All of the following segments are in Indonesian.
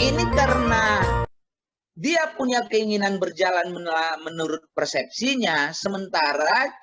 ini karena dia punya keinginan berjalan menurut persepsinya, sementara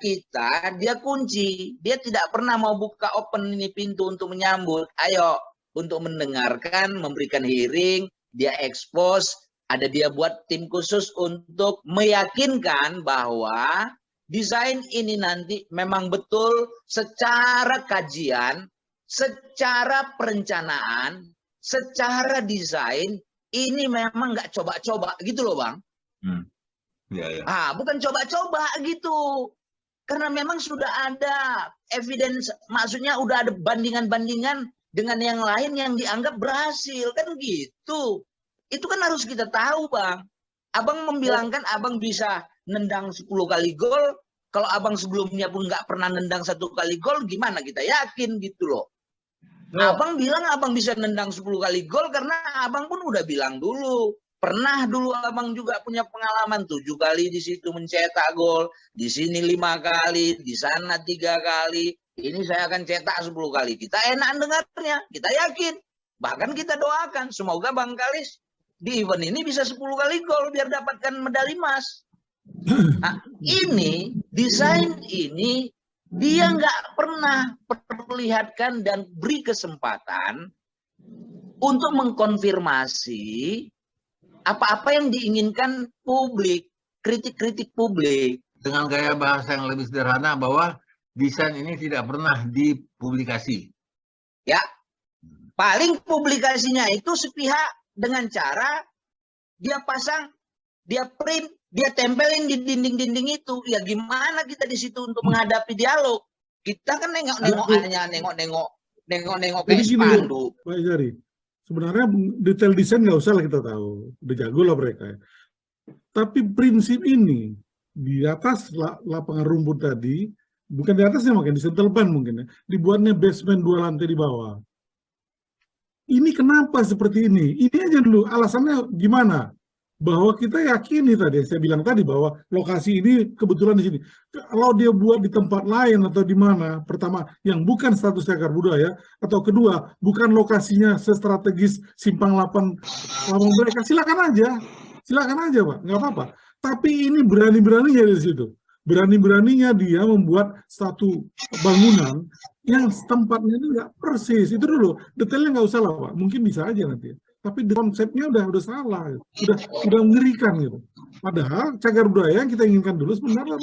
dia kunci. Dia tidak pernah mau buka open ini pintu untuk menyambut. Ayo, untuk mendengarkan, memberikan hearing, dia expose, ada dia buat tim khusus untuk meyakinkan bahwa desain ini nanti memang betul secara kajian, secara perencanaan, secara desain, ini memang nggak coba-coba gitu loh Bang. Ya. Bukan coba-coba gitu. Karena memang sudah ada evidence, maksudnya udah ada bandingan-bandingan dengan yang lain yang dianggap berhasil kan gitu. Itu kan harus kita tahu Bang. Abang membilangkan abang bisa nendang 10 kali gol. Kalau abang sebelumnya pun nggak pernah nendang 1 kali gol, gimana kita yakin gitu loh. Abang bilang abang bisa nendang 10 kali gol karena abang pun udah bilang dulu. Pernah dulu abang juga punya pengalaman 7 kali di situ mencetak gol. Di sini 5 kali, di sana 3 kali. Ini saya akan cetak 10 kali. Kita enak dengarnya, kita yakin. Bahkan kita doakan semoga Bang Kalis di event ini bisa 10 kali gol biar dapatkan medali emas. Nah, ini desain ini dia nggak pernah perlihatkan dan beri kesempatan untuk mengkonfirmasi apa-apa yang diinginkan publik, kritik-kritik publik. Dengan gaya bahasa yang lebih sederhana bahwa desain ini tidak pernah dipublikasi. Ya, paling publikasinya itu sepihak dengan cara dia pasang, dia print, dia tempelin di dinding-dinding itu. Ya gimana kita di situ untuk menghadapi dialog? Kita kan nengok-nengok kayak spanduk. Pak Jari, sebenarnya detail desain nggak usah lah kita tahu. Udah jago lah mereka. Tapi prinsip ini, di atas lapangan rumput tadi, bukan di atasnya mungkin, di sentel ban mungkin ya, dibuatnya basement 2 lantai di bawah. Ini kenapa seperti ini? Ini aja dulu, alasannya gimana? Bahwa kita yakini tadi, saya bilang tadi bahwa lokasi ini kebetulan di sini. Kalau dia buat di tempat lain atau di mana, pertama yang bukan status cagar budaya, atau kedua bukan lokasinya sestrategis simpang 8 Lawang mereka, silakan aja Pak, nggak apa-apa. Tapi ini berani-beraninya di situ, berani-beraninya dia membuat satu bangunan yang tempatnya itu nggak persis. Itu dulu, detailnya nggak usah lah Pak, mungkin bisa aja nanti. Tapi konsepnya udah salah, udah mengerikan gitu. Padahal cagar budaya yang kita inginkan dulu sebenarnya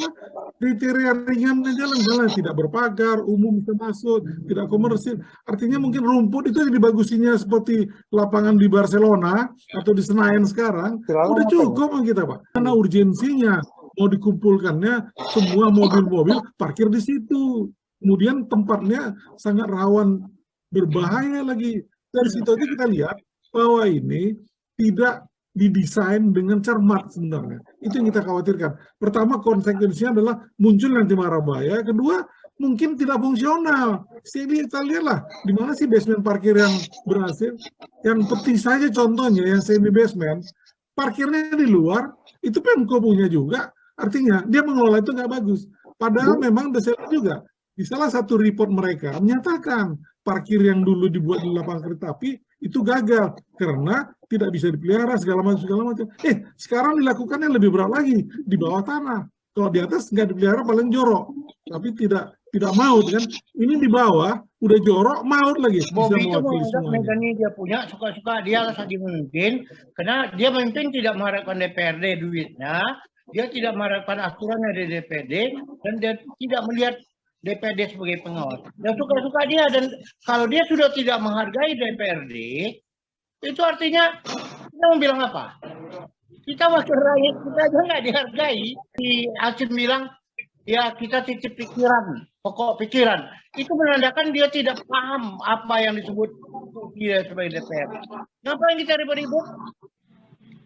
kriteria ringan aja lah, misalnya tidak berpagar, umum bisa masuk, tidak komersil. Artinya mungkin rumput itu yang dibagusinya seperti lapangan di Barcelona atau di Senayan sekarang, udah cukup kita Pak. Karena urgensinya mau dikumpulkannya semua mobil-mobil parkir di situ. Kemudian tempatnya sangat rawan berbahaya lagi. Dari situ aja kita lihat bahwa ini tidak didesain dengan cermat sebenarnya. Itu yang kita khawatirkan. Pertama, konsekuensinya adalah muncul nanti marabaya. Kedua, mungkin tidak fungsional. Kita lihatlah, di mana sih basement parkir yang berhasil? Yang penting saja contohnya, yang semi basement, parkirnya di luar, itu Pemko punya juga. Artinya, dia mengelola itu nggak bagus. Padahal memang desain juga. Di salah satu report mereka menyatakan parkir yang dulu dibuat di lapangan kereta api itu gagal karena tidak bisa dipelihara segala macam. Sekarang dilakukannya lebih berat lagi di bawah tanah. Kalau di atas nggak dipelihara paling jorok, tapi tidak maut kan? Ini di bawah udah jorok, maut lagi. Bobi itu menganggap Megani dia punya, suka-suka dia lagi memimpin, karena dia memimpin tidak mengharapkan DPRD duitnya, dia tidak mengharapkan aturan dari DPD, dan dia tidak melihat DPD sebagai pengawas. Dan suka-suka dia, dan kalau dia sudah tidak menghargai DPRD, itu artinya kita mau bilang apa? Kita wakil rakyat, kita aja nggak dihargai. Si Hasim bilang, ya kita titip pikiran, pokok pikiran. Itu menandakan dia tidak paham apa yang disebut dia sebagai DPRD. Ngapain kita ribut-ribut?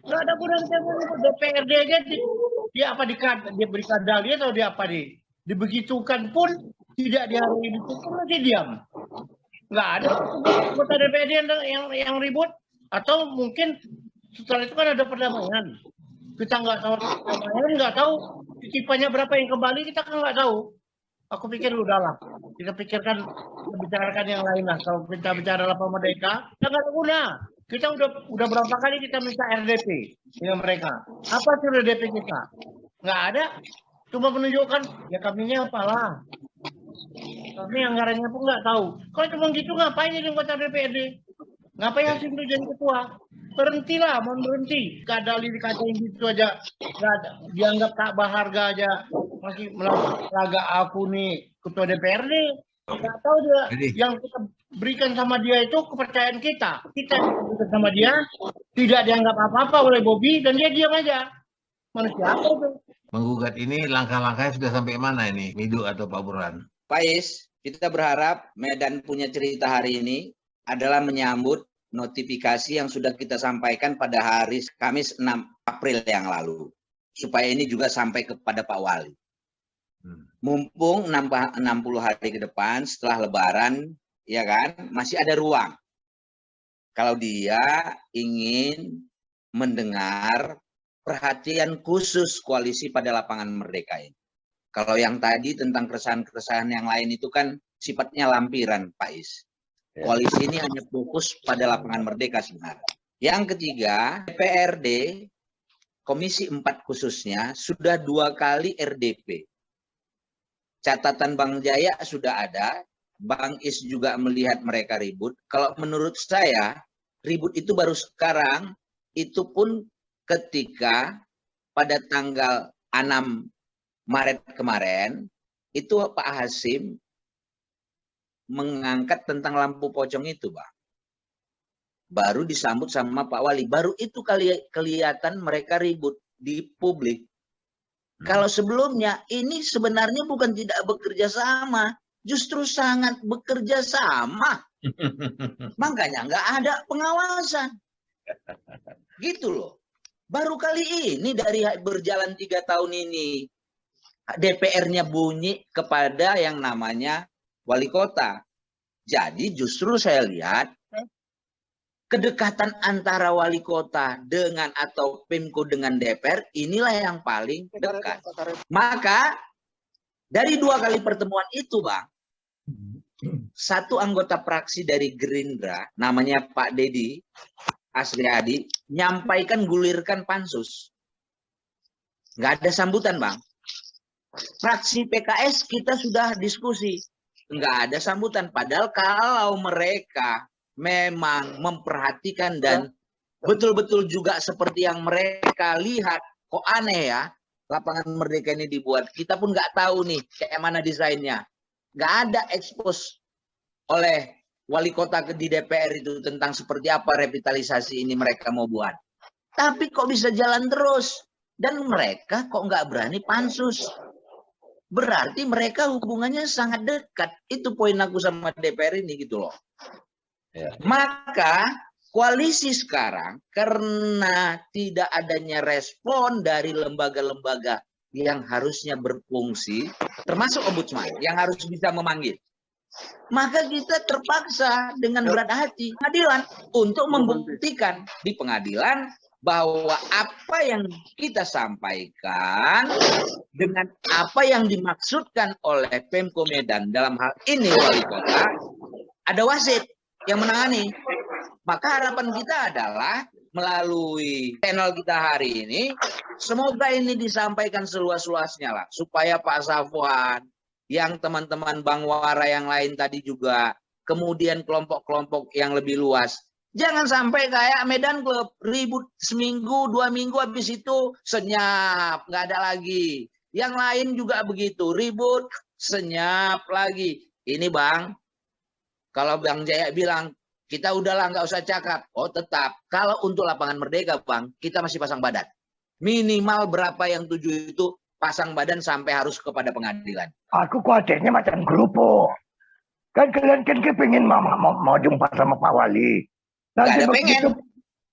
Nggak ada gunanya kita ribut. DPRD aja dia beri kadal dia atau dia apa dibegitukan pun tidak dihargai dipukul masih diam. Nggak ada anggota DPRD yang ribut, atau mungkin setelah itu kan ada perdamaian. Kita nggak tahu perdamaian, nggak tahu titipannya berapa yang kembali, kita kan nggak tahu. Aku pikir udahlah, kita pikirkan bicarakan yang lain lah. Kalau kita bicara lapang merdeka, kita nggak ada guna. Kita udah berapa kali kita minta RDP dengan mereka. Apa sih RDP kita? Nggak ada. Cuma menunjukkan ya kaminya apalah. Kami anggarannya pun nggak tahu. Kalau cuma gitu ngapain jadi anggota DPRD? Ngapain hasil itu jadi ketua? Berhentilah, mau berhenti. Kadali dikatain gitu aja, nggak ada. Dianggap tak berharga aja. Masih melakukan laga aku nih ketua DPRD. Nggak tahu dia. Jadi, Yang kita berikan sama dia itu kepercayaan kita. Kita berikan sama dia, tidak dianggap apa-apa oleh Bobby dan dia diam aja. Manusia apa itu? menggugat ini langkah-langkahnya sudah sampai mana ini, Midu atau Pak Burhan? Pak Is, kita berharap Medan punya cerita hari ini adalah menyambut notifikasi yang sudah kita sampaikan pada hari Kamis 6 April yang lalu. Supaya ini juga sampai kepada Pak Wali. Mumpung 60 hari ke depan setelah Lebaran, ya kan, masih ada ruang. Kalau dia ingin mendengar perhatian khusus koalisi pada lapangan Merdeka ini. Kalau yang tadi tentang keresahan-keresahan yang lain itu kan sifatnya lampiran, Pak Is. Koalisi ini hanya fokus pada lapangan Merdeka sebenarnya. Yang ketiga, DPRD, Komisi 4 khususnya, sudah 2 kali RDP. Catatan Bang Jaya sudah ada, Bang Is juga melihat mereka ribut. Kalau menurut saya, ribut itu baru sekarang, itu pun ketika pada tanggal 6 Maret kemarin, itu Pak Hasim mengangkat tentang lampu pocong itu, Bang. Baru disambut sama Pak Wali. Baru itu kelihatan mereka ribut di publik. Kalau sebelumnya, ini sebenarnya bukan tidak bekerja sama. Justru sangat bekerja sama. Makanya nggak ada pengawasan. Gitu loh. Baru kali ini dari berjalan 3 tahun ini, DPR-nya bunyi kepada yang namanya wali kota. Jadi justru saya lihat kedekatan antara wali kota dengan atau Pemko dengan DPR inilah yang paling dekat. Maka dari 2 kali pertemuan itu, Bang, satu anggota fraksi dari Gerindra, namanya Pak Dedi Asriadi, nyampaikan gulirkan pansus. Nggak ada sambutan, Bang. Fraksi PKS kita sudah diskusi. Nggak ada sambutan. Padahal kalau mereka memang memperhatikan dan betul-betul juga seperti yang mereka lihat, kok aneh ya, lapangan Merdeka ini dibuat. Kita pun nggak tahu nih kayak mana desainnya. Nggak ada ekspos oleh wali kota di DPR itu tentang seperti apa revitalisasi ini mereka mau buat. Tapi kok bisa jalan terus? Dan mereka kok nggak berani pansus? Berarti mereka hubungannya sangat dekat. Itu poin aku sama DPR ini gitu loh. Ya. Maka koalisi sekarang karena tidak adanya respon dari lembaga-lembaga yang harusnya berfungsi, termasuk ombudsman yang harus bisa memanggil. Maka kita terpaksa dengan berat hati pengadilan untuk membuktikan di pengadilan bahwa apa yang kita sampaikan dengan apa yang dimaksudkan oleh Pemko Medan dalam hal ini wali kota, ada wasit yang menangani. Maka harapan kita adalah melalui channel kita hari ini, semoga ini disampaikan seluas-luasnya lah, supaya Pak Safwan, yang teman-teman Bang Wara yang lain tadi juga, kemudian kelompok-kelompok yang lebih luas. Jangan sampai kayak Medan Club, ribut seminggu, 2 minggu, habis itu senyap, nggak ada lagi. Yang lain juga begitu, ribut, senyap lagi. Ini Bang, kalau Bang Jaya bilang, kita udahlah nggak usah cakap. Oh tetap, kalau untuk lapangan Merdeka Bang, kita masih pasang badan. Minimal berapa yang tuju itu, pasang badan sampai harus kepada pengadilan. Aku khawatirnya macam kerupuk. Kan kalian kan pengen mau jumpa sama Pak Wali. Nanti ada pengen.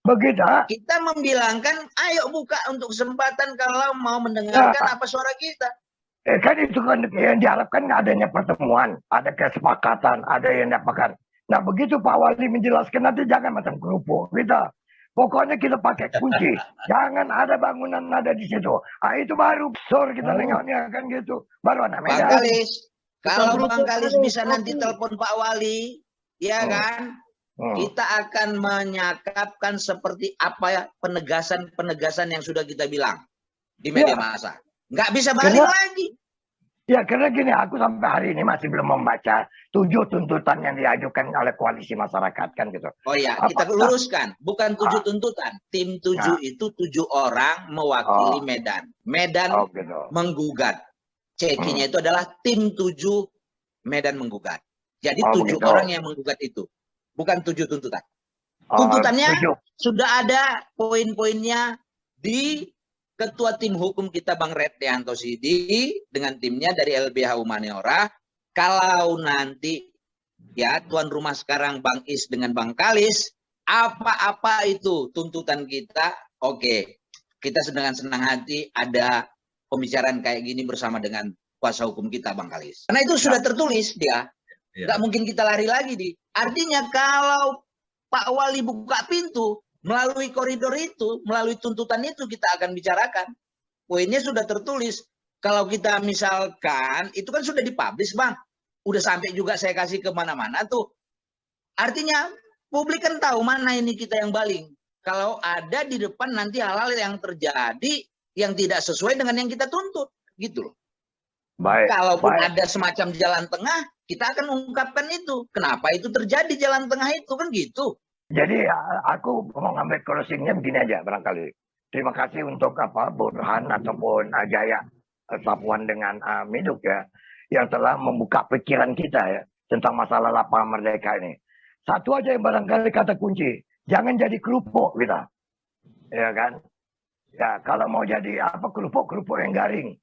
Begitu. Kita membilangkan, ayo buka untuk kesempatan kalau mau mendengarkan apa suara kita. Kan itu kan yang diharapkan adanya pertemuan, ada kesepakatan, ada yang diapakan. Nah begitu Pak Wali menjelaskan nanti jangan macam kerupuk. Kita pokoknya kita pakai kunci. Jangan ada bangunan ada di situ. Ah itu baru besar kita nengoknya kan gitu. Baru anak Medan. Bang Kalis, kalau Bang Kalis bisa nanti telepon Pak Wali, ya kan? kita akan menyakapkan seperti apa ya penegasan-penegasan yang sudah kita bilang di media massa. Nggak bisa balik lagi. Ya, karena gini, aku sampai hari ini masih belum membaca 7 tuntutan yang diajukan oleh koalisi masyarakat kan gitu. Oh iya, kita luruskan, bukan 7 tuntutan. Tim 7 itu 7 orang mewakili Medan. Medan gitu. menggugat. Cekinya itu adalah tim 7 Medan menggugat. Jadi 7 begitu. orang yang menggugat itu, bukan 7 tuntutan. Tuntutannya sudah ada poin-poinnya di Ketua Tim Hukum kita Bang Redyanto Sidi dengan timnya dari LBH Humaniora. Kalau nanti ya tuan rumah sekarang Bang Is dengan Bang Kalis, apa-apa itu tuntutan kita, oke. Kita dengan senang hati ada pembicaraan kayak gini bersama dengan kuasa hukum kita Bang Kalis. Karena itu sudah tertulis dia. Nggak mungkin kita lari lagi. Artinya kalau Pak Wali buka pintu, melalui koridor itu, melalui tuntutan itu kita akan bicarakan. Poinnya sudah tertulis. Kalau kita misalkan, itu kan sudah dipublish Bang. Udah sampai juga saya kasih kemana-mana tuh. Artinya publik kan tahu mana ini kita yang baling. Kalau ada di depan nanti hal-hal yang terjadi yang tidak sesuai dengan yang kita tuntut. Gitu loh. Kalaupun ada semacam jalan tengah, kita akan ungkapkan itu. Kenapa itu terjadi jalan tengah itu, kan gitu. Jadi aku mau ngambil closingnya begini aja barangkali. Terima kasih untuk Burhan ataupun Jaya Sapuan dengan Miduk ya, yang telah membuka pikiran kita ya tentang masalah lapangan merdeka ini. Satu aja yang barangkali kata kunci, jangan jadi kerupuk kita, ya kan? Ya kalau mau jadi kerupuk yang garing,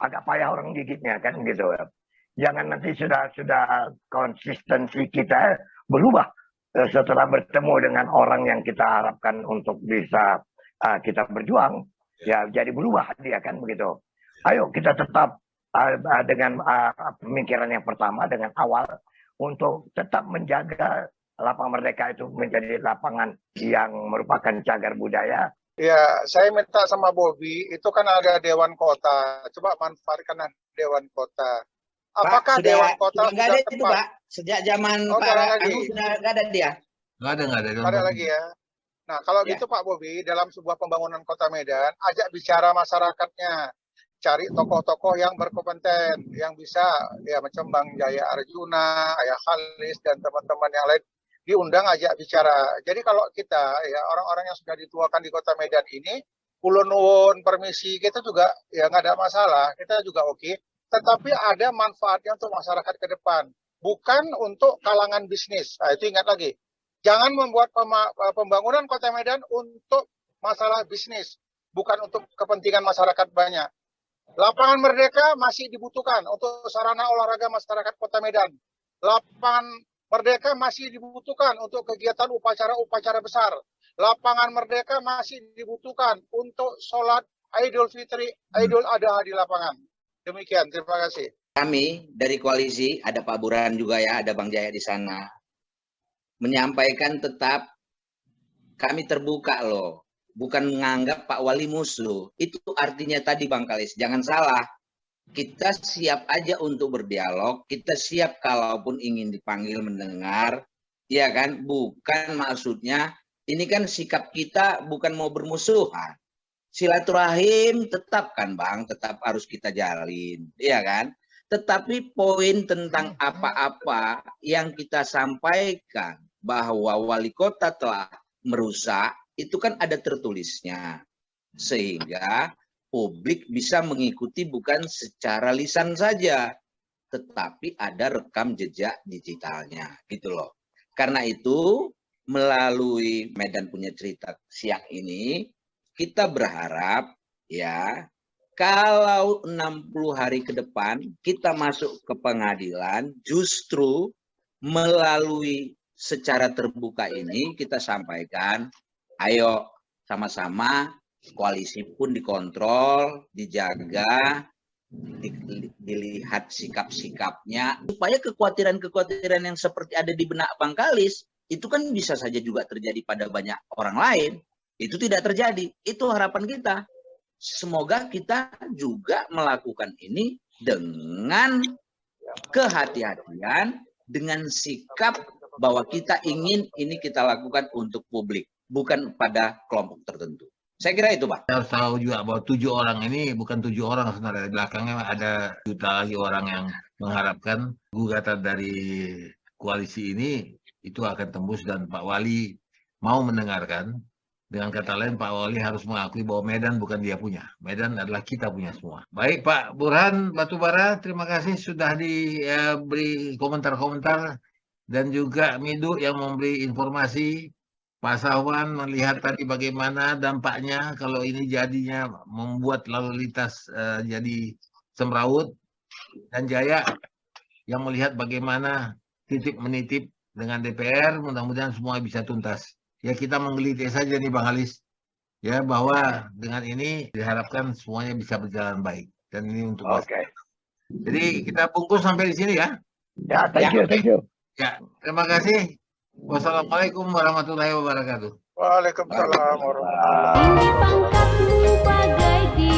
agak payah orang gigitnya kan gitu ya. Jangan nanti sudah konsistensi kita berubah. Setelah bertemu dengan orang yang kita harapkan untuk bisa kita berjuang, ya jadi berubah dia kan begitu. Ayo kita tetap dengan pemikiran yang pertama, dengan awal, untuk tetap menjaga lapangan merdeka itu menjadi lapangan yang merupakan cagar budaya. Ya, saya minta sama Bobby, itu kan ada Dewan Kota, coba manfaatkan Dewan Kota. Apakah Pak, Dewan Kota sudah ada itu Pak? Sejak zaman Pak Anu sudah nggak ada dia? Nggak ada. Nggak ada lagi ya. Nah, kalau gitu Pak Bobby, dalam sebuah pembangunan kota Medan, ajak bicara masyarakatnya. Cari tokoh-tokoh yang berkompeten, yang bisa ya macam Bang Jaya Arjuna, Ayah Khalis, dan teman-teman yang lain. Diundang, ajak bicara. Jadi kalau kita, ya orang-orang yang sudah dituakan di kota Medan ini, ulun nuwun permisi, kita juga ya nggak ada masalah. Kita juga oke. Tetapi ada manfaatnya untuk masyarakat ke depan, bukan untuk kalangan bisnis. Nah, itu ingat lagi, jangan membuat pembangunan kota Medan untuk masalah bisnis, bukan untuk kepentingan masyarakat banyak. Lapangan Merdeka masih dibutuhkan untuk sarana olahraga masyarakat kota Medan. Lapangan Merdeka masih dibutuhkan untuk kegiatan upacara-upacara besar. Lapangan Merdeka masih dibutuhkan untuk sholat Idul Fitri, Idul Adha di lapangan. Demikian, terima kasih. Kami dari koalisi, ada Pak Burhan juga ya, ada Bang Jaya di sana, menyampaikan tetap kami terbuka loh, bukan menganggap Pak Wali musuh. Itu artinya tadi Bang Kalis, jangan salah. Kita siap aja untuk berdialog, kita siap kalaupun ingin dipanggil mendengar, ya kan? Bukan maksudnya, ini kan sikap kita bukan mau bermusuhan. Silaturahim tetap kan Bang, tetap harus kita jalin, ya kan? Tetapi poin tentang apa-apa yang kita sampaikan bahwa wali kota telah merusak, itu kan ada tertulisnya. Sehingga publik bisa mengikuti bukan secara lisan saja, tetapi ada rekam jejak digitalnya, gitu loh. Karena itu, melalui Medan Punya Cerita siang ini, kita berharap ya kalau 60 hari ke depan kita masuk ke pengadilan, justru melalui secara terbuka ini kita sampaikan, ayo sama-sama koalisi pun dikontrol, dijaga, dilihat sikap-sikapnya, supaya kekhawatiran-kekhawatiran yang seperti ada di benak Bang Kalis, itu kan bisa saja juga terjadi pada banyak orang lain. Itu tidak terjadi. Itu harapan kita. Semoga kita juga melakukan ini dengan kehati-hatian, dengan sikap bahwa kita ingin ini kita lakukan untuk publik, bukan pada kelompok tertentu. Saya kira itu, Pak. Kita harus tahu juga bahwa 7 orang ini bukan 7 orang sebenarnya. Di belakangnya ada juta lagi orang yang mengharapkan gugatan dari koalisi ini itu akan tembus dan Pak Wali mau mendengarkan. Dengan kata lain, Pak Wali harus mengakui bahwa Medan bukan dia punya. Medan adalah kita punya semua. Baik, Pak Burhan Batubara, terima kasih sudah diberi komentar-komentar. Dan juga Midu yang memberi informasi. Pak Sahwan melihat tadi bagaimana dampaknya kalau ini jadinya membuat lalu lintas jadi semrawut. Dan Jaya yang melihat bagaimana titip menitip dengan DPR, mudah-mudahan semua bisa tuntas. Ya kita menggelitik saja nih Bang Halis, ya bahwa dengan ini diharapkan semuanya bisa berjalan baik. Dan ini untuk Oke. Jadi kita bungkus sampai di sini ya. Ya, thank you. Ya, terima kasih. Wassalamualaikum warahmatullahi wabarakatuh. Waalaikumsalam warahmatullahi wabarakatuh. Tinggi pangkatmu bagai di